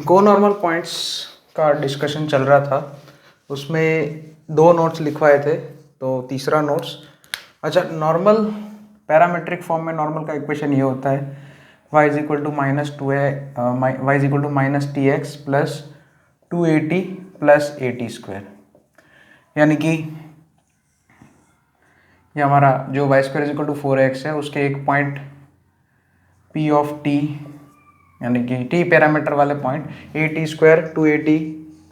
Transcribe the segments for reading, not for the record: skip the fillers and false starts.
कोनॉर्मल points का discussion चल रहा था, उसमें 2 नोट्स लिखवाए थे, तो तीसरा नोट्स। अच्छा, नॉर्मल पैरामेट्रिक फॉर्म में नॉर्मल का इक्वेशन ये होता है y is equal to minus to Y is equal to minus T X plus 280 plus A T square. यानी कि ये हमारा जो Y square is equal to 4x है, उसके एक पॉइंट p ऑफ t यानी कि t पैरामीटर वाले पॉइंट ए टी स्क्वायर 280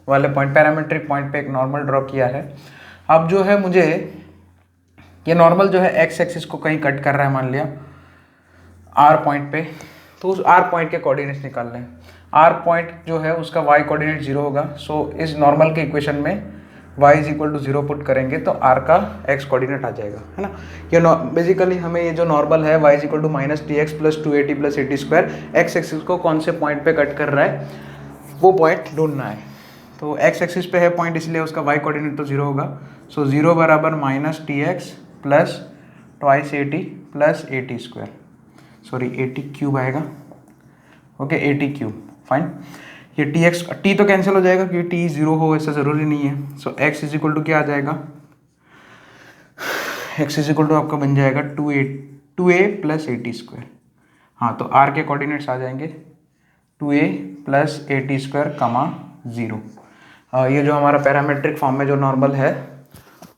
वाले पॉइंट पैरामीट्रिक पॉइंट पे एक नॉर्मल ड्रॉ किया है। अब जो है मुझे ये नॉर्मल जो है x एक्सिस को कहीं कट कर रहा है, मान लिया r पॉइंट पे, तो उस r पॉइंट के कोऑर्डिनेट्स निकाल लें। r पॉइंट जो है उसका y कोऑर्डिनेट 0 होगा, सो इस नॉर्मल के इक्वेशन में y is equal to 0 put करेंगे तो r का x कोऑर्डिनेट आ जाएगा, है ना। ये बेसिकली हमें ये जो नॉर्मल है y is equal to minus T X plus 280 plus A T square, X axis को कौन से पॉइंट पे कट कर रहा है वो पॉइंट ढूंढना है। तो x एक्सिस पे है पॉइंट, इसलिए उसका y कोऑर्डिनेट तो 0 होगा। सो 0 बराबर minus T X plus twice A T plus A T square, sorry A T cube आएगा, okay A T cube, fine. ये टी एक्स टी तो कैंसिल हो जाएगा क्योंकि टी 0 हो ऐसा ज़रूरी नहीं है। सो x इज इक्वल टू क्या आ जाएगा, x इज इक्वल टू आपका बन जाएगा 2a plus A T square. हाँ, तो r के कोऑर्डिनेट्स आ जाएंगे 2a plus A T square कमा 0। ये जो हमारा पैरामेट्रिक फॉर्म में जो नॉर्मल है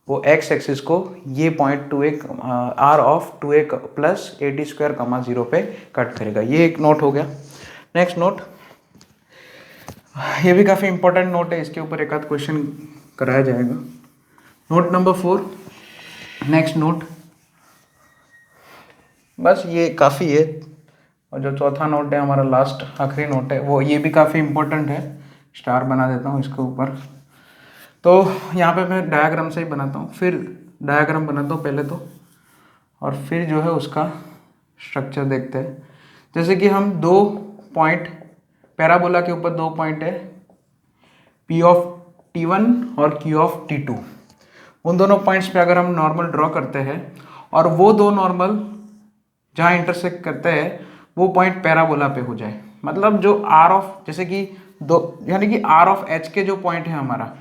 वो x एक्सिस को ये point 2a r of 2a plus A T square कमा 0 पे कट करेगा। ये एक नोट हो गया। नेक्स्ट नोट, ये भी काफ़ी इंपॉर्टेंट नोट है, इसके ऊपर एक आध क्वेश्चन कराया जाएगा। नोट नंबर 4, नेक्स्ट नोट, बस ये काफ़ी है। और जो चौथा नोट है हमारा लास्ट आखिरी नोट है, वो ये भी काफ़ी इंपॉर्टेंट है, स्टार बना देता हूँ इसके ऊपर। तो यहाँ पे मैं डायग्राम से ही बनाता हूँ, फिर डायग्राम बनाता हूँ पहले तो, और फिर जो है उसका स्ट्रक्चर देखते हैं। जैसे कि हम 2 पॉइंट पैराबोला के ऊपर 2 पॉइंट है, P ऑफ T1 और Q ऑफ T2। उन दोनों पॉइंट्स पे अगर हम नॉर्मल ड्रॉ करते हैं और वो 2 नॉर्मल जहाँ इंटरसेक्ट करते हैं वो पॉइंट पैराबोला पे हो जाए, मतलब जो R ऑफ, जैसे कि यानी कि R ऑफ H के जो पॉइंट है हमारा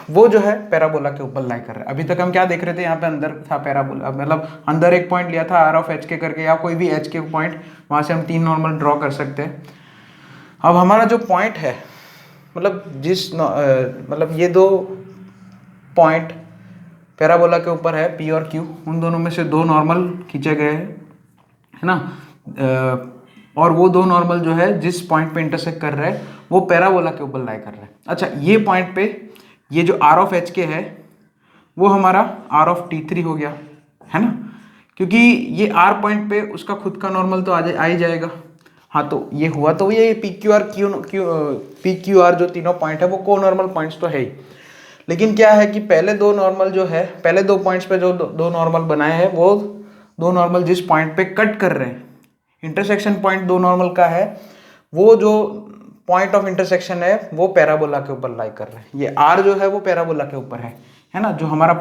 वो जो है पैराबोला के ऊपर लाई कर रहा है। अभी तक हम क्या देख रहे थे, यहाँ पे अंदर था पैराबोला, मतलब अंदर एक पॉइंट लिया था R ऑफ H के करके, या कोई भी H के पॉइंट, वहाँ से हम 3 नॉर्मल ड्रॉ कर सकते हैं। अब हमारा जो पॉइंट है, मतलब मतलब ये 2 पॉइंट पैराबोला के ऊपर है P और Q, उन दोनों में से 2 नॉर्मल खींचे गए हैं, है ना। और वो 2 नॉर्मल जो है जिस पॉइंट पे इंटरसेक्ट कर रहे हैं वो पैराबोला के ऊपर लाई कर रहे हैं। अच्छा, ये पॉइंट पे ये जो R ऑफ H के है वो हमारा R ऑफ T3 हो गया, है ना, क्योंकि ये R पॉइंट पे उसका खुद का नॉर्मल तो आ ही जाएगा। हाँ, तो ये हुआ, तो ये पी क्यू आर जो तीनों पॉइंट है वो को नॉर्मल पॉइंट्स तो है ही। लेकिन क्या है कि पहले 2 नॉर्मल जो है, पहले 2 पॉइंट्स पे जो 2 नॉर्मल बनाए हैं वो 2 नॉर्मल जिस पॉइंट पे कट कर रहे हैं, इंटरसेक्शन पॉइंट 2 नॉर्मल का है, वो जो पॉइंट ऑफ इंटरसेक्शन है वो पैराबोला के ऊपर लाई कर रहे हैं। ये R जो है वो पैराबोला के ऊपर है ना। जो हमारा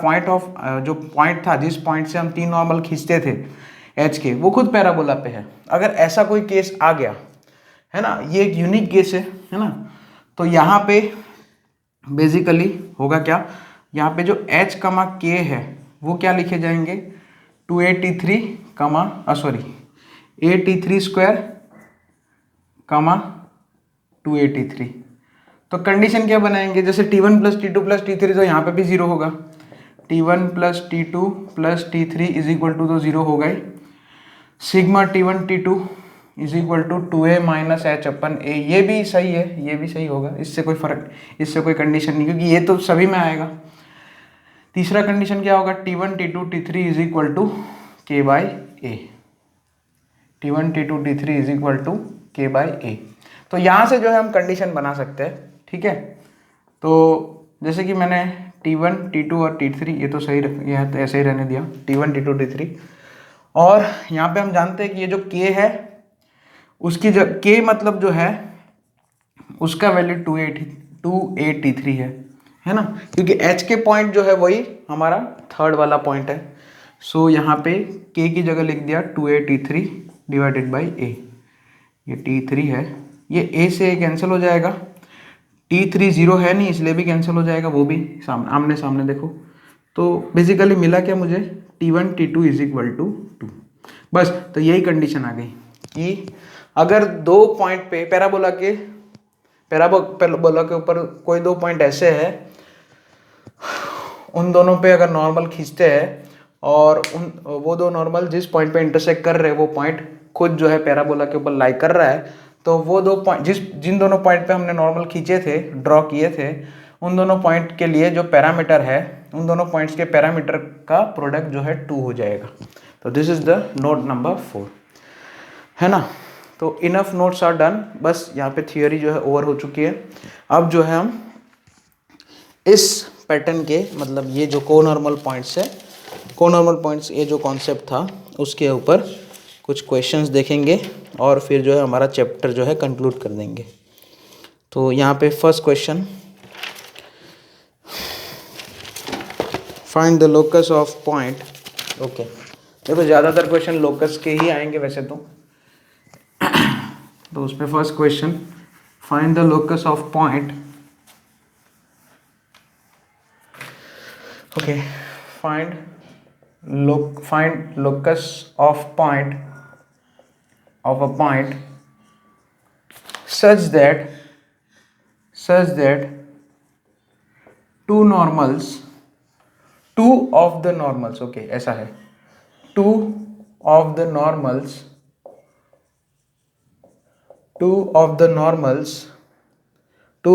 जो पॉइंट था, जिस पॉइंट से हम 3 नॉर्मल खींचते थे H के, वो खुद पैराबोला पे है। अगर ऐसा कोई केस आ गया, है ना, ये एक यूनिक केस है ना, तो यहाँ पे बेसिकली होगा क्या, यहाँ पे जो H कमा K है वो क्या लिखे जाएंगे, 2a T3 स्क्वायर कमा 2a T3। तो कंडीशन क्या बनाएंगे, जैसे T1 plus T2 plus T3, तो यहाँ पे भी 0 होगा। T1 plus T2 plus T3 is equal to तो 0 होगा ही। Sigma T1 T2 is equal to 2a minus H upon A, ये भी सही है, ये भी सही होगा, इससे कोई कंडीशन नहीं, क्योंकि ये तो सभी में आएगा। तीसरा कंडीशन क्या होगा, T1 T2 T3 is equal to K by A, T1 T2 T3 is equal to K by A. तो यहाँ से जो है हम कंडीशन बना सकते हैं, ठीक है। तो जैसे कि मैंने T1 T2 और T3 ये तो सही ये तो ऐसे ही रहने दिया, T1 T2 T3, और यहाँ पे हम जानते हैं कि ये जो K है उसकी K मतलब जो है उसका वैल्यू 2a T3 है ना, क्योंकि H के पॉइंट जो है वही हमारा थर्ड वाला पॉइंट है। सो यहाँ पे K की जगह लिख दिया 2a T3 divided by a, ये T3 है ये ए से कैंसिल हो जाएगा, T3 0 है नहीं इसलिए भी कैंसिल हो जाएगा, वो भी सामने आमने सामने देखो। तो बेसिकली मिला क्या मुझे, T1 T2 is equal to 2। बस तो यही कंडीशन आ गई कि अगर दो पॉइंट पे पैराबोला के ऊपर कोई दो पॉइंट ऐसे है, उन दोनों पे अगर नॉर्मल खींचते हैं और वो दो नॉर्मल जिस पॉइंट पे इंटरसेक्ट कर रहे हैं वो पॉइंट खुद जो है पैराबोला के ऊपर लाई कर रहा है, तो वो दो पॉइंट जिन दोनों पॉइंट पे हमने नॉर्मल खींचे थे, ड्रॉ किए थे, उन दोनों पॉइंट के लिए जो पैरामीटर है, उन दोनों पॉइंट्स के पैरामीटर का प्रोडक्ट जो है 2 हो जाएगा। तो this is the note number 4, है ना। तो इनफ नोट्स आर डन, बस यहाँ पे थियोरी जो है ओवर हो चुकी है। अब जो है हम इस पैटर्न के मतलब ये जो कोनॉर्मल पॉइंट्स है, कोनॉर्मल पॉइंट्स ये जो कॉन्सेप्ट था उसके ऊपर कुछ क्वेश्चंस देखेंगे और फिर जो है हमारा चैप्टर जो है कंक्लूड कर देंगे। तो यहाँ पे first question, find the locus of point. Okay, देखो ज़्यादातर क्वेश्चन लोकस के ही आएंगे वैसे तो उस पर first question, find the locus of point. Okay, find locus of point of a point such that two of the normals, okay ऐसा है, two of the normals two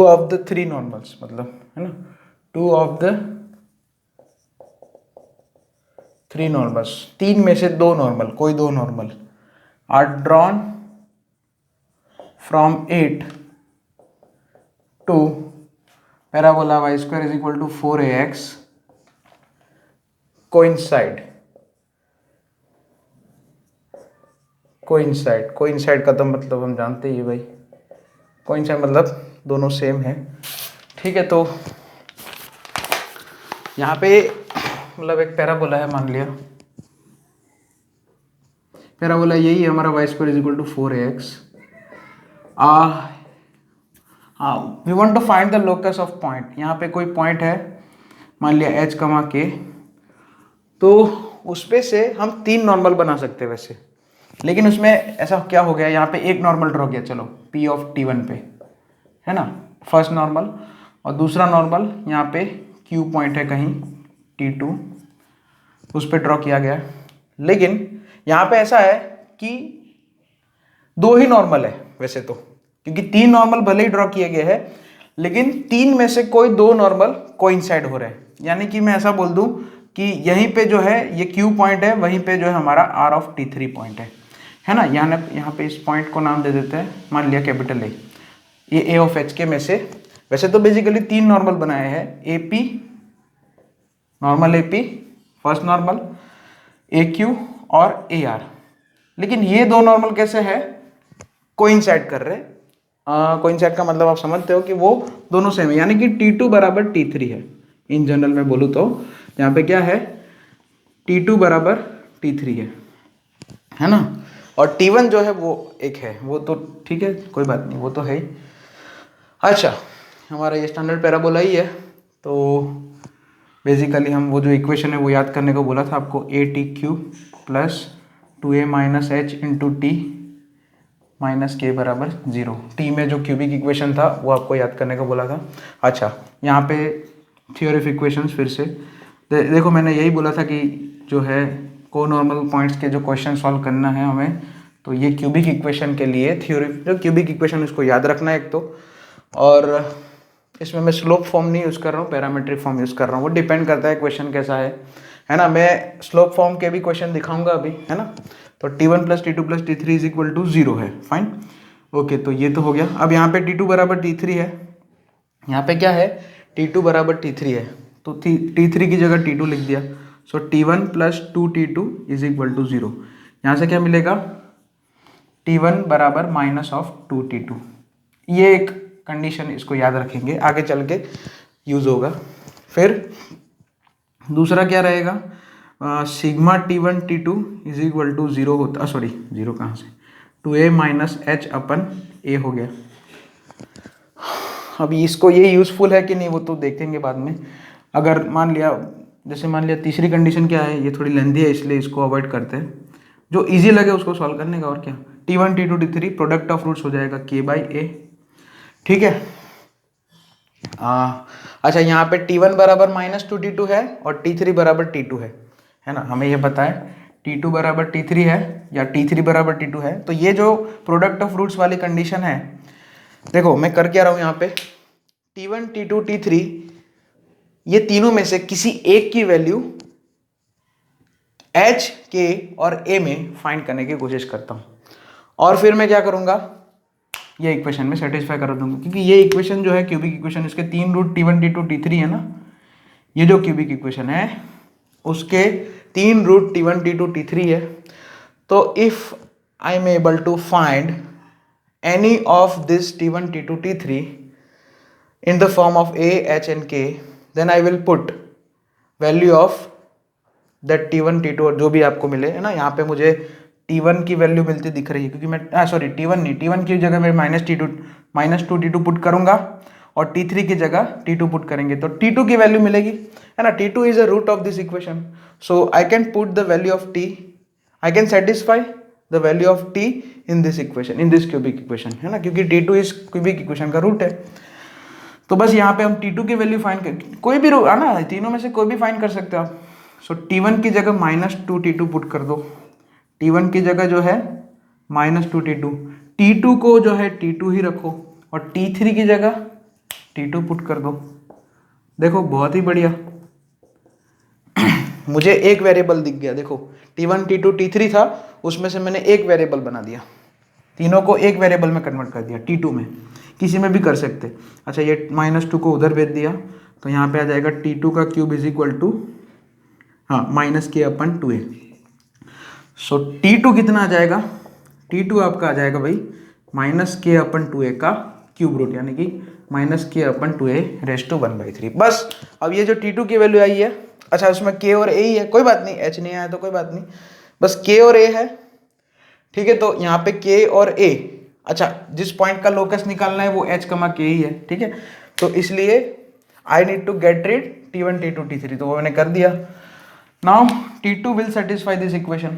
of the three normals मतलब है ना, two of the three normals, तीन में से दो normal, कोई दो normal are drawn from 8 to parabola y square is equal to 4ax coincide का तो मतलब हम जानते ही भाई, कोइंसाइड मतलब दोनों सेम है, ठीक है। तो यहाँ पे मतलब एक पैराबोला है, मान लिया पैराबोला यही है हमारा y square is equal to 4ax। We want to find the locus of point. यहाँ पे कोई पॉइंट है मान लिया h, k, तो उस पे से हम तीन नॉर्मल बना सकते हैं वैसे, लेकिन उसमें ऐसा क्या हो गया, यहाँ पे एक नॉर्मल ड्रॉ किया, चलो P ऑफ T1 पे, है ना, फर्स्ट नॉर्मल, और दूसरा नॉर्मल यहाँ पे Q पॉइंट है कहीं T2, उस पर ड्रॉ किया गया। लेकिन यहाँ पे ऐसा है कि दो ही नॉर्मल है वैसे तो, क्योंकि तीन नॉर्मल भले ही ड्रॉ किए गए हैं, लेकिन तीन में से कोई दो नॉर्मल कोइंसाइड हो रहे हैं। यानी कि मैं ऐसा बोल दूं कि यहीं पे जो है ये Q पॉइंट है, वहीं पे जो है हमारा R ऑफ T3 पॉइंट है ना। यहाँ पे इस पॉइंट को नाम दे देते हैं, मान लिया कैपिटल A, ये A ऑफ HK में से, वैसे तो बेसिकली तीन नॉर्मल बनाए हैं, AP normal, AP first normal, AQ और AR, लेकिन ये दो नॉर्मल कैसे है, कोइंसाइड कर रहे हैं। कोइंसाइड का मतलब आप समझते हो कि वो दोनों सेम है, यानी कि T2 बराबर T3 है। इन जनरल में बोलूँ तो यहाँ पे क्या है, T2 बराबर T3 है ना, और T1 जो है वो एक है, वो तो ठीक है कोई बात नहीं, वो तो है ही। अच्छा, हमारा ये स्टैंडर्ड पैराबोला ही है, तो बेसिकली हम वो जो इक्वेशन है वो याद करने को बोला था आपको, ATQ plus 2a minus h into T minus के बराबर 0। टी में जो क्यूबिक इक्वेशन था वो आपको याद करने को बोला था। अच्छा, यहाँ पे थ्योरी ऑफ इक्वेशंस फिर से देखो, मैंने यही बोला था कि जो है को नॉर्मल पॉइंट्स के जो क्वेश्चन सॉल्व करना है हमें, तो ये क्यूबिक इक्वेशन के लिए थ्योरी, जो क्यूबिक इक्वेशन उसको याद रखना है एक तो, और इसमें मैं स्लोप फॉर्म नहीं यूज़ कर रहा हूँ, पैरामीट्रिक फॉर्म यूज़ कर रहा हूँ, वो डिपेंड करता है क्वेश्चन कैसा है ना। मैं स्लोप फॉर्म के भी क्वेश्चन दिखाऊंगा अभी, है ना। तो T1 plus T2 plus T3 is equal to 0 है, फाइन, ओके। तो ये तो हो गया। अब यहाँ पे T2 बराबर T3 है, यहाँ पे क्या है, T2 बराबर T3 है, तो T3 की जगह T2 लिख दिया। So T1 plus 2T2 is equal to 0। यहाँ से क्या मिलेगा, T1 बराबर माइनस ऑफ 2T2। ये एक कंडीशन, इसको याद रखेंगे, आगे चल के यूज़ होगा। फिर दूसरा क्या रहेगा, sigma T1 T2 is equal to 0 होता, सॉरी 0 कहाँ से, 2a माइनस एच अपन ए हो गया। अभी इसको ये यूज़फुल है कि नहीं वो तो देखेंगे बाद में। अगर मान लिया, जैसे मान लिया तीसरी कंडीशन क्या है, ये थोड़ी लेंदी है इसलिए इसको अवॉइड करते हैं, जो इजी लगे उसको सॉल्व करने का। और क्या, T1 T2 T3 product of roots हो जाएगा k/a, ठीक है। अच्छा, यहाँ पे T1 बराबर -2 T2 है और T3 बराबर T2 है ना। हमें ये पता है T2 बराबर T3 है या T3 बराबर T2 है। तो ये जो प्रोडक्ट ऑफ रूट्स वाली कंडीशन है, देखो मैं कर क्या रहा हूँ यहाँ पे, T1 T2 T3 ये तीनों में से किसी एक की वैल्यू H, K और A में फाइंड करने की कोशिश करता हूँ। और फिर मैं क्या करूँगा, ये इक्वेशन में सेटिस्फाई कर दूंगा, क्योंकि ये इक्वेशन जो है क्यूबिक इक्वेशन, इसके 3 रूट T1 T2 T3 है ना, ये जो क्यूबिक इक्वेशन है उसके 3 रूट T1 T2 T3 है। तो if I am able to find any of this T1 T2 T3 in the form of A, H and K, then I will put value of that T1 T2 और जो भी आपको मिले, है ना। यहाँ पे मुझे T1 की वैल्यू मिलती दिख रही है, क्योंकि मैं सॉरी T1 नहीं, T1 की जगह मैं -2 T2 पुट करूंगा और T3 की जगह T2 पुट करेंगे तो T2 की वैल्यू मिलेगी, है ना। T2 is a root of this equation, so I can put the value of T, I can satisfy the value of T in this equation, in this cubic equation, है ना, क्योंकि T2 इस cubic equation का root है। तो बस यहाँ पे हम T2 की वैल्यू फाइंड कर, कोई भी रूट है ना, तीनों में से कोई भी फाइंड कर सकते हो आप। सो T1 की जगह -2 T2 पुट कर दो, T1 की जगह जो है -2 T2, T2 को जो है T2 ही रखो और T3 की जगह T2 पुट कर दो। देखो बहुत ही बढ़िया, मुझे एक वेरिएबल दिख गया। देखो T1 T2 T3 था, उसमें से मैंने एक वेरिएबल बना दिया, तीनों को एक वेरिएबल में कन्वर्ट कर दिया T2 में, किसी में भी कर सकते। अच्छा, ये -2 को उधर भेज दिया तो यहाँ पे आ जाएगा T2 का cube is equal to -k/2a। So T2 कितना आ जाएगा, T2 आपका आ जाएगा भाई -k/2a का क्यूब रूट, यानी कि -k/2a⁻⁴। बस अब ये जो T2 की वैल्यू आई है, अच्छा उसमें k और a ही है, कोई बात नहीं, h नहीं आया तो कोई बात नहीं, बस k और a है, ठीक है। तो यहाँ पे k और a, अच्छा जिस पॉइंट का लोकस निकालना है वो h, k ही है, ठीक है। तो इसलिए I need to get rid T1 T2 T3, तो वो मैंने कर दिया। Now T2 will satisfy this equation,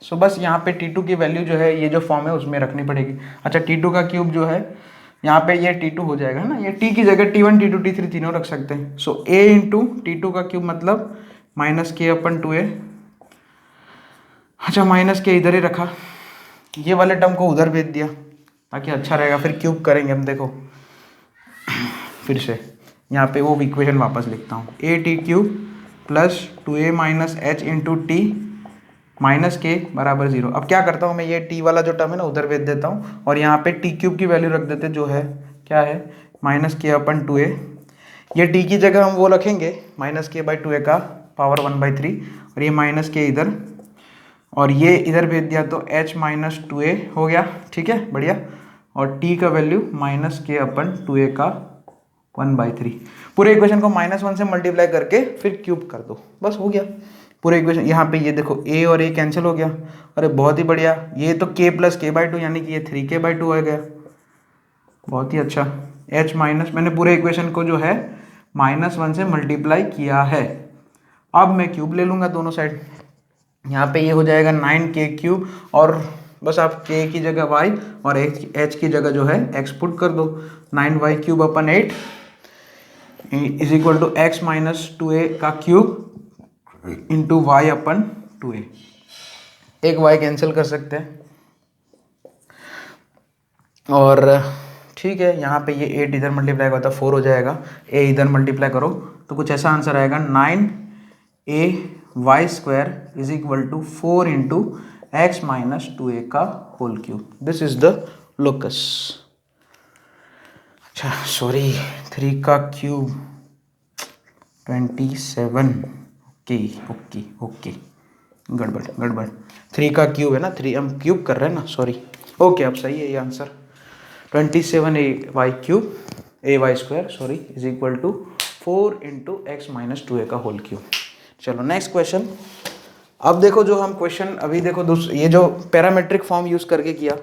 so बस यहाँ पे T2 की वैल्यू जो है ये जो फॉर्म है उसमें रखनी पड़ेगी। अच्छा, T2 का क्यूब जो है यहाँ पे ये T2 हो जाएगा ना, ये T की जगह T1 T2 T3 तीनों रख सकते हैं। सो a इंटू T2 का क्यूब मतलब -k/2a। अच्छा, -k इधर ही रखा, ये वाले टर्म को उधर भेज दिया ताकि अच्छा रहेगा, फिर क्यूब करेंगे हम। देखो फिर से यहाँ पे वो इक्वेशन वापस लिखता हूँ, a/t³ + 2a - h × t -k = 0। अब क्या करता हूँ मैं, ये t वाला जो टर्म है ना उधर भेज देता हूँ और यहाँ पे t³ की वैल्यू रख देते, जो है क्या है -k/2a। ये t की जगह हम वो रखेंगे -k/2a का पावर 1/3 और ये -k इधर और ये इधर भेज दिया तो h - 2a हो गया, ठीक है, बढ़िया। और t का वैल्यू -k/2a का 1/3। पूरे इक्वेशन को -1 से मल्टीप्लाई करके फिर क्यूब कर दो, बस हो गया पूरे इक्वेशन। यहाँ पे ये देखो a और a कैंसिल हो गया, अरे बहुत ही बढ़िया, ये तो k + k/2 यानी कि ये 3k/2 हो गया, बहुत ही अच्छा। h माइनस, मैंने पूरे इक्वेशन को जो है -1 से मल्टीप्लाई किया है। अब मैं क्यूब ले लूँगा दोनों साइड, यहाँ पे ये हो जाएगा 9k³ और बस आप k की जगह y और h की जगह जो है x पुट कर दो। 9y³/8 = x - 2a का क्यूब इंटू y/2a। एक y कैंसिल कर सकते हैं और ठीक है, यहाँ पे ये 8 इधर मल्टीप्लाई होता है 4 हो जाएगा, a इधर मल्टीप्लाई करो तो कुछ ऐसा आंसर आएगा 9ay² = 4 × x - 2a का whole cube. This is the locus. अच्छा सॉरी, 3 का क्यूब 27, ओके गड़बड़ 3 का क्यूब है ना, 3 हम क्यूब कर रहे हैं ना, सॉरी, ओके अब सही है ये answer. 27ay² sorry = 4 × x - 2a का होल क्यूब। चलो नेक्स्ट क्वेश्चन, अब देखो जो हम क्वेश्चन अभी देखो ये जो पैरामेट्रिक फॉर्म यूज करके किया,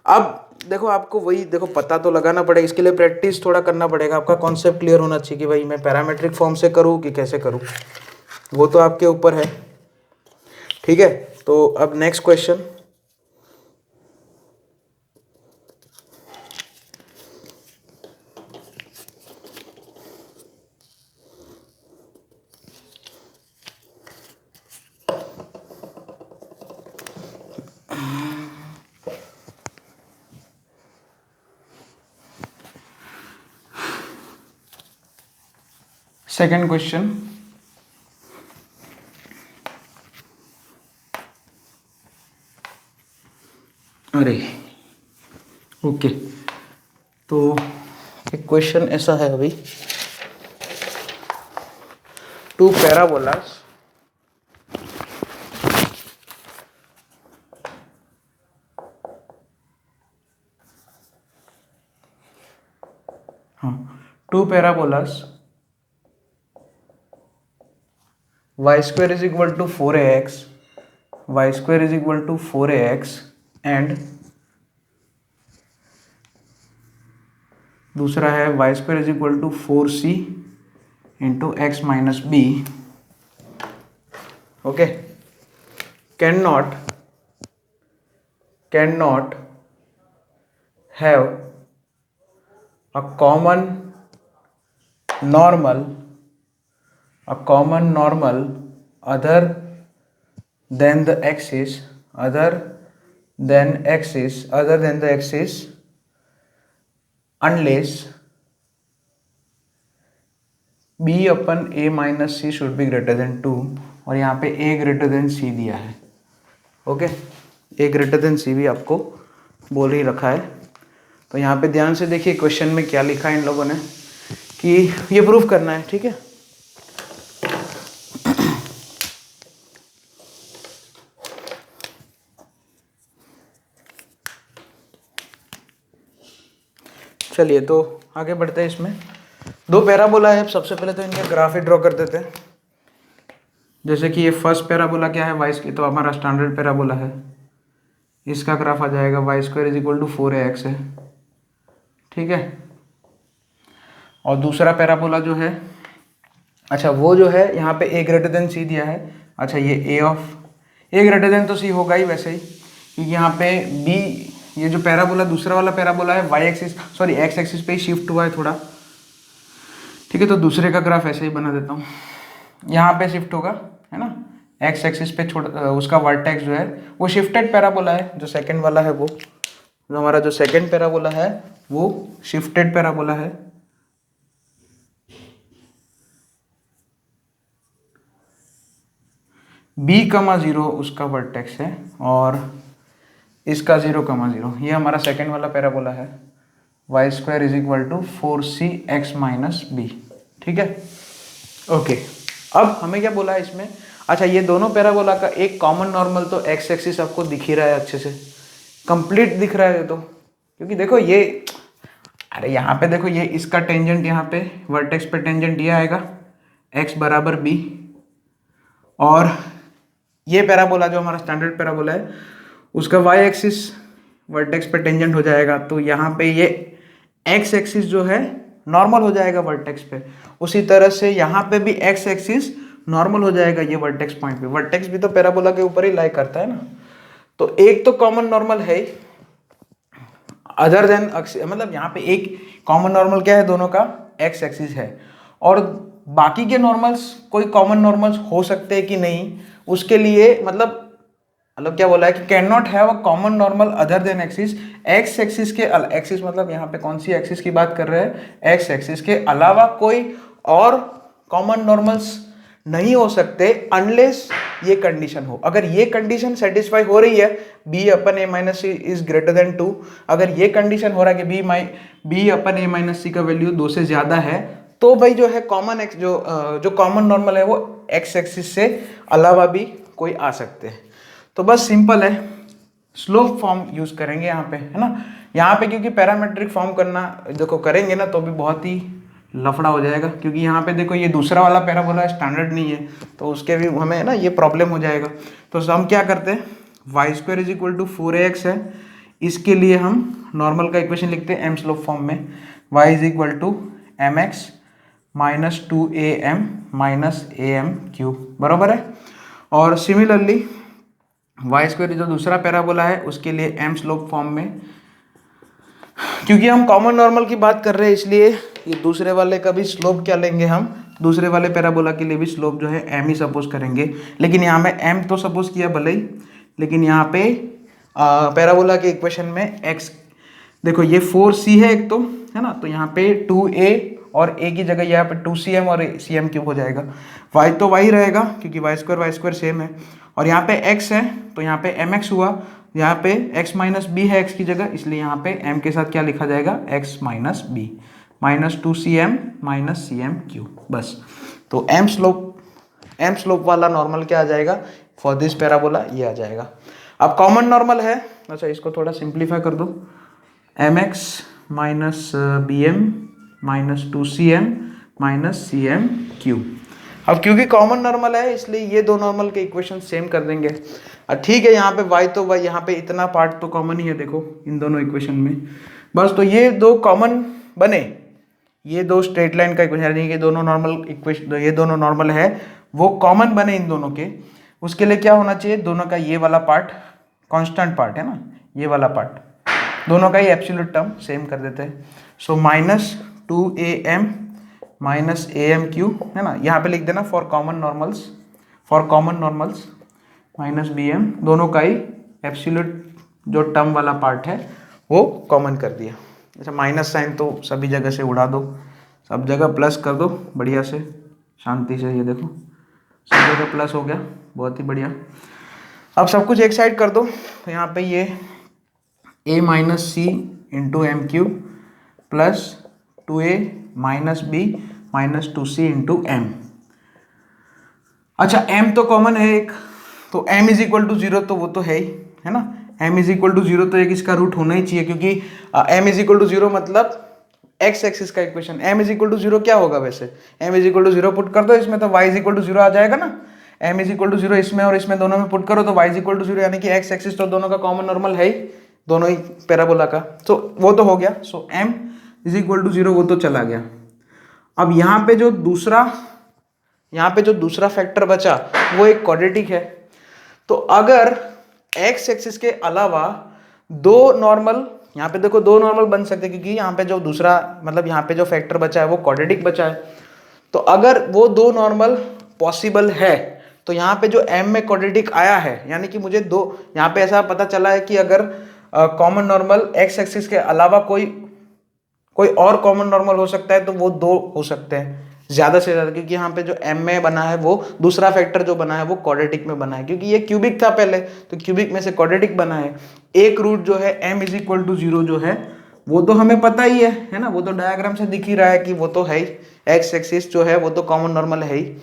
अब देखो आपको वही देखो पता तो लगाना पड़ेगा, इसके लिए प्रैक्टिस थोड़ा करना पड़ेगा, आपका कॉन्सेप्ट क्लियर होना चाहिए कि भाई मैं पैरामेट्रिक फॉर्म से करूँ कि कैसे करूँ, वो तो आपके ऊपर है। ठीक है, तो अब नेक्स्ट क्वेश्चन। सेकेंड क्वेश्चन, अरे ओके, तो एक क्वेश्चन ऐसा है अभी, टू पैराबोलास हाँ, two parabolas y square is equal to 4ax, y square is equal to 4ax and दूसरा है y square is equal to 4c into x minus b, okay, cannot have a common normal other than the axis unless b upon a minus C should be greater than 2, और यहाँ पे a greater than सी दिया है। Okay, a greater than सी भी आपको बोल ही रखा है। तो यहाँ पे ध्यान से देखिए क्वेश्चन में क्या लिखा है इन लोगों ने कि ये प्रूफ करना है। ठीक है, चलिए तो आगे बढ़ते हैं। इसमें दो पैराबोला है, सबसे पहले तो इनके ग्राफ ही ड्रॉ कर देते हैं। जैसे कि ये फर्स्ट पैराबोला क्या है, वाई की, तो हमारा स्टैंडर्ड पैराबोला है, इसका ग्राफ आ जाएगा Y square is equal to 4ax है। ठीक है, और दूसरा पैराबोला जो है, अच्छा वो जो है यहाँ पे a ग्रेटर देन सी दिया है। अच्छा ये a ग्रेटर देन तो c होगा ही वैसे ही, क्योंकि यहाँ पे b, ये जो पैराबोला दूसरा वाला पैराबोला है y axis sorry x axis पे ही शिफ्ट हुआ है थोड़ा। ठीक है, तो दूसरे का ग्राफ ऐसे ही बना देता हूँ, यहाँ पे शिफ्ट होगा, है ना, x एक्सिस पे उसका वर्टेक्स जो है वो शिफ्टेड पैराबोला है, जो सेकंड वाला है वो, जो हमारा जो सेकंड पैराबोला है वो शिफ्टेड पैराबोला है। b,0 उसका वर्टेक्स है और इसका 0,0, ये हमारा सेकंड वाला पैराबोला है, Y square is equal to 4c(x minus B). ठीक है, ओके, अब हमें क्या बोला है इसमें, अच्छा ये दोनों पैराबोला का एक कॉमन नॉर्मल तो x एक्सिस आपको दिख ही रहा है, अच्छे से कंप्लीट दिख रहा है, तो क्योंकि देखो ये, अरे यहाँ पे देखो ये इसका टेंजेंट यहाँ पे वर्टेक्स पे टेंजेंट ये आएगा x बराबर b, और ये पैराबोला जो हमारा स्टैंडर्ड पैराबोला है उसका y एक्सिस वर्टेक्स पे टेंजेंट हो जाएगा, तो यहाँ पे ये x एक्सिस जो है नॉर्मल हो जाएगा वर्टेक्स पे, उसी तरह से यहाँ पे भी x एक्सिस नॉर्मल हो जाएगा ये वर्टेक्स पॉइंट पे। वर्टेक्स भी तो पैराबोला के ऊपर ही लाई करता है ना, तो एक तो कॉमन नॉर्मल है अदर देन, मतलब यहाँ पे एक कॉमन नॉर्मल क्या है, दोनों का x एक्सिस है, और बाकी के नॉर्मल्स कोई कॉमन नॉर्मल्स हो सकते हैं कि नहीं, उसके लिए मतलब क्या बोला है कि can not have a common normal other than axis, x axis के एक्सिस मतलब यहाँ पे कौन सी एक्सिस की बात कर रहे हैं, एक्स एक्सिस के अलावा कोई और कॉमन नॉर्मल्स नहीं हो सकते अनलेस ये कंडीशन हो। अगर ये कंडीशन सेटिस्फाई हो रही है, b upon a minus C is greater than 2, अगर ये कंडीशन हो रहा है कि b upon a minus C का वैल्यू 2 से ज्यादा है, तो भाई जो है कॉमन एक्स जो कॉमन नॉर्मल है वो एक्स एक्सिस से अलावा भी कोई आ सकते हैं। तो बस सिंपल है, स्लोप फॉर्म यूज करेंगे यहाँ पे, है ना। यहाँ पे क्योंकि पैरामेट्रिक फॉर्म करना देखो करेंगे ना तो भी बहुत ही लफड़ा हो जाएगा, क्योंकि यहाँ पे देखो ये दूसरा वाला पैराबोला स्टैंडर्ड नहीं है, तो उसके भी हमें ना ये प्रॉब्लम हो जाएगा। तो हम क्या करते हैं, Y square is equal to 4ax है, इसके लिए हम नॉर्मल का इक्वेशन लिखते हैं एम स्लोप फॉर्म में, y is equal to M X minus 2am minus am cube, बराबर है। और सिमिलरली वाई स्क्वायर जो दूसरा पैराबोला है उसके लिए एम स्लोप फॉर्म में, क्योंकि हम कॉमन नॉर्मल की बात कर रहे हैं इसलिए ये दूसरे वाले का भी स्लोप क्या लेंगे हम, दूसरे वाले पैराबोला के लिए भी स्लोप जो है एम ही सपोज करेंगे। लेकिन यहाँ में एम तो सपोज किया भले ही, लेकिन यहाँ पे पैराबोला के इक्वेशन में एक्स देखो ये 4c है एक तो, है ना, तो यहाँ पे 2a और a की जगह यहाँ पे 2cm और cm क्यूब हो जाएगा। y तो y रहेगा क्योंकि y स्क्वायर सेम है, और यहाँ पे x है तो यहाँ पे mx हुआ, यहाँ पे x माइनस बी है x की जगह, इसलिए यहाँ पे m के साथ क्या लिखा जाएगा, x minus B minus 2cm minus cm cube, बस। तो m स्लोप वाला नॉर्मल क्या आ जाएगा फॉर दिस पैराबोला, ये आ जाएगा। अब कॉमन नॉर्मल है, अच्छा इसको थोड़ा सिंप्लीफाई कर दो, mx minus B M minus 2cm minus cm cube. अब क्योंकि कॉमन नॉर्मल है इसलिए ये दो नॉर्मल के इक्वेशन सेम कर देंगे। ठीक है, यहाँ पे y तो y, यहाँ पे इतना पार्ट तो कॉमन ही है देखो इन दोनों इक्वेशन में, बस। तो ये दो कॉमन बने, ये दो स्ट्रेट लाइन का इक्वेशन, यानी कि दोनों नॉर्मल इक्वेशन, ये दोनों नॉर्मल है वो कॉमन बने इन दोनों के। उसके लिए क्या होना चाहिए, दोनों का ये वाला पार्ट कांस्टेंट पार्ट है ना, ये वाला पार्ट दोनों का ही एब्सोल्यूट टर्म सेम कर देते हैं। So minus 2am minus am cube, है ना, यहाँ पे लिख देना for common normals minus bm, दोनों का ही एब्सोल्यूट जो टर्म वाला पार्ट है वो कॉमन कर दिया। अच्छा माइनस साइन तो सभी जगह से उड़ा दो, सब जगह प्लस कर दो बढ़िया से शांति से, ये देखो सब जगह प्लस हो गया, बहुत ही बढ़िया। अब सब कुछ एक साइड कर दो, तो यहाँ पे ये a minus C into M cube plus 2a minus B minus 2c into M. अच्छा m तो कॉमन है एक, तो m इज इक्वल टू 0 तो वो तो है ही, है ना, m इज इक्वल टू 0 तो एक इसका रूट होना ही चाहिए, क्योंकि m इज इक्वल टू 0 मतलब x एक्सिस का इक्वेशन। m इज इक्वल टू 0 क्या होगा वैसे, m is equal to 0 put कर दो इसमें तो y इज इक्वल टू 0 आ जाएगा ना, m इज इक्वल टू 0 इसमें और इसमें दोनों में पुट करो तो y इज इक्वल टू 0, यानी कि x एक्सिस तो दोनों का कॉमन नॉर्मल है ही, दोनों ही पैराबोला का, तो वो तो हो गया। सो m इज इक्वल टू 0 वो तो चला गया। अब यहाँ पे जो दूसरा फैक्टर बचा वो एक क्वाड्रेटिक है, तो अगर x एक्सिस के अलावा दो नॉर्मल, यहाँ पे देखो दो नॉर्मल बन सकते हैं, क्योंकि यहाँ पे जो दूसरा मतलब यहाँ पे जो फैक्टर बचा है वो क्वाड्रेटिक बचा है, तो अगर वो दो नॉर्मल पॉसिबल है तो यहाँ पे जो m में क्वाड्रेटिक आया है, यानी कि मुझे दो, यहाँ पे ऐसा पता चला है कि अगर कॉमन नॉर्मल x एक्सिस के अलावा कोई और कॉमन नॉर्मल हो सकता है तो वो दो हो सकते हैं ज्यादा से ज्यादा, क्योंकि यहाँ पे जो m में बना है वो दूसरा फैक्टर जो बना है वो क्वाड्रेटिक में बना है, क्योंकि ये क्यूबिक था पहले तो क्यूबिक में से क्वाड्रेटिक बना है। एक रूट जो है m इज इक्वल टू 0 जो है वो तो हमें पता ही है ना, वो तो डायग्राम से दिख ही रहा है कि वो तो है ही, x एक्सिस जो है वो तो कॉमन नॉर्मल है ही।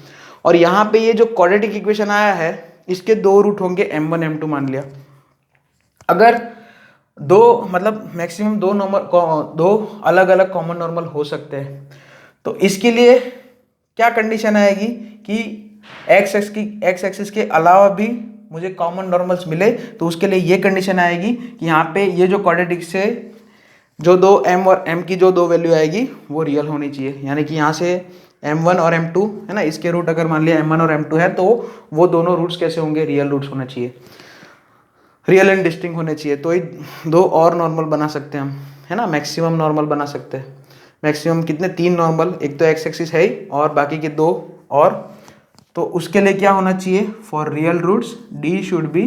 और यहाँ पे ये जो क्वाड्रेटिक इक्वेशन आया है इसके दो रूट होंगे m1 m2 मान लिया। अगर दो मतलब मैक्सिमम दो अलग अलग कॉमन नॉर्मल हो सकते हैं, तो इसके लिए क्या कंडीशन आएगी कि एक्स एक्सिस के अलावा भी मुझे कॉमन नॉर्मल्स मिले, तो उसके लिए ये कंडीशन आएगी कि यहाँ पे ये जो क्वाड्रेटिक से जो दो m और m की जो दो वैल्यू आएगी वो रियल होनी चाहिए, यानी कि यहाँ से m1 और m2 है ना, इसके रूट अगर मान लिया m1 और m2 है तो वो दोनों रूट्स कैसे होंगे, रियल रूट्स होना चाहिए, रियल एंड डिस्टिंक्ट होने चाहिए, तो ये दो और नॉर्मल बना सकते हैं हम, है ना, मैक्सिमम नॉर्मल बना सकते हैं। मैक्सिमम कितने, तीन नॉर्मल, एक तो एक्स एक्सिस है ही और बाकी के दो और, तो उसके लिए क्या होना चाहिए, for real roots d should be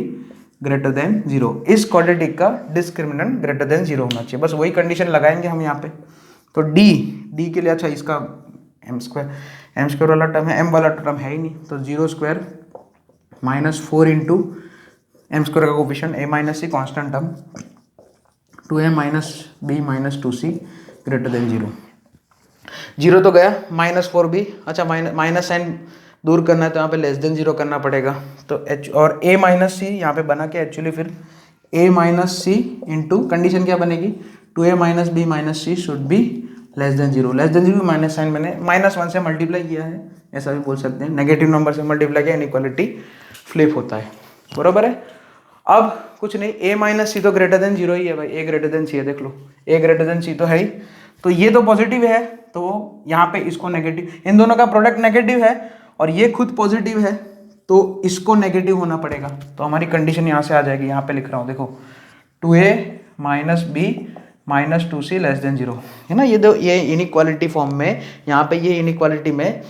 greater than 0, इस क्वाड्रेटिक का डिस्क्रिमिनेंट ग्रेटर देन 0 होना चाहिए, बस वही कंडीशन लगाएंगे हम यहाँ पे। तो d के लिए, अच्छा इसका m स्क्वायर वाला टर्म है, m वाला टर्म है ही नहीं, तो 0 square minus 4 into m square का coefficient a minus C constant term 2m minus B minus 2c greater than 0 तो गया, -4 भी, अच्छा माइनस साइन दूर करना है तो यहाँ पे लेस देन 0 करना पड़ेगा, तो h और a माइनस सी यहाँ पे बना के एक्चुअली फिर a minus C into condition क्या बनेगी, 2a minus B minus C should be less than zero minus sign मैंने -1 से मल्टीप्लाई किया है, ऐसा भी बोल सकते हैं। नेगेटिव नंबर से मल्टीप्लाई किया, इनइक्वालिटी फ्लिप होता है, बराबर है। अब कुछ नहीं, a माइनस सी तो ग्रेटर देन जीरो ही है भाई, a ग्रेटर देन सी है, देख लो a ग्रेटर देन सी तो है ही, तो ये तो पॉजिटिव है, तो यहाँ पे इसको नेगेटिव, इन दोनों का प्रोडक्ट नेगेटिव है और ये खुद पॉजिटिव है, तो इसको नेगेटिव होना पड़ेगा। तो हमारी कंडीशन यहाँ से आ जाएगी, यहाँ पे लिख रहा हूँ देखो, 2a minus B minus 2c less than zero, है ना। ये इनइक्वालिटी फॉर्म में, यहाँ पे ये इनइक्वालिटी में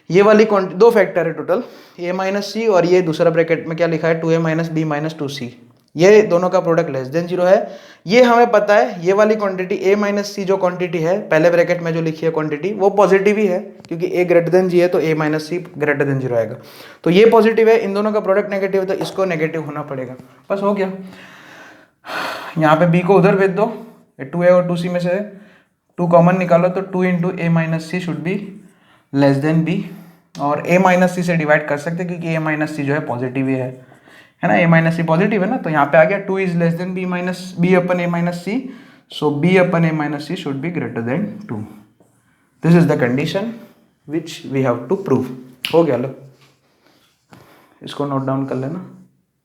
ये वाली दो फैक्टर है टोटल, a माइनस सी और ये दूसरा ब्रैकेट में क्या लिखा है 2a minus B minus 2c, ये दोनों का प्रोडक्ट लेस देन जीरो है। ये हमें पता है, ये वाली क्वांटिटी a माइनस सी जो क्वांटिटी है पहले ब्रैकेट में जो लिखी है क्वांटिटी, वो पॉजिटिव ही है, क्योंकि a ग्रेटर देन जी है तो a minus C greater than zero आएगा। तो ये पॉजिटिव है, इन दोनों का प्रोडक्ट नेगेटिव है, तो इसको नेगेटिव होना पड़ेगा, बस हो गया। यहाँ पे b को उधर भेज दो, 2a और 2c में से 2 कॉमन निकालो, तो 2 into a minus C should be less than b, और a माइनस सी से डिवाइड कर सकते हैं क्योंकि a माइनस सी जो है पॉजिटिव ही है ना, a माइनस सी पॉजिटिव है ना, तो यहाँ पे आ गया 2 is less than b upon a minus C, so b upon a minus C should be greater than 2। This is the condition which we have to prove. हो गया, लो इसको नोट डाउन कर लेना।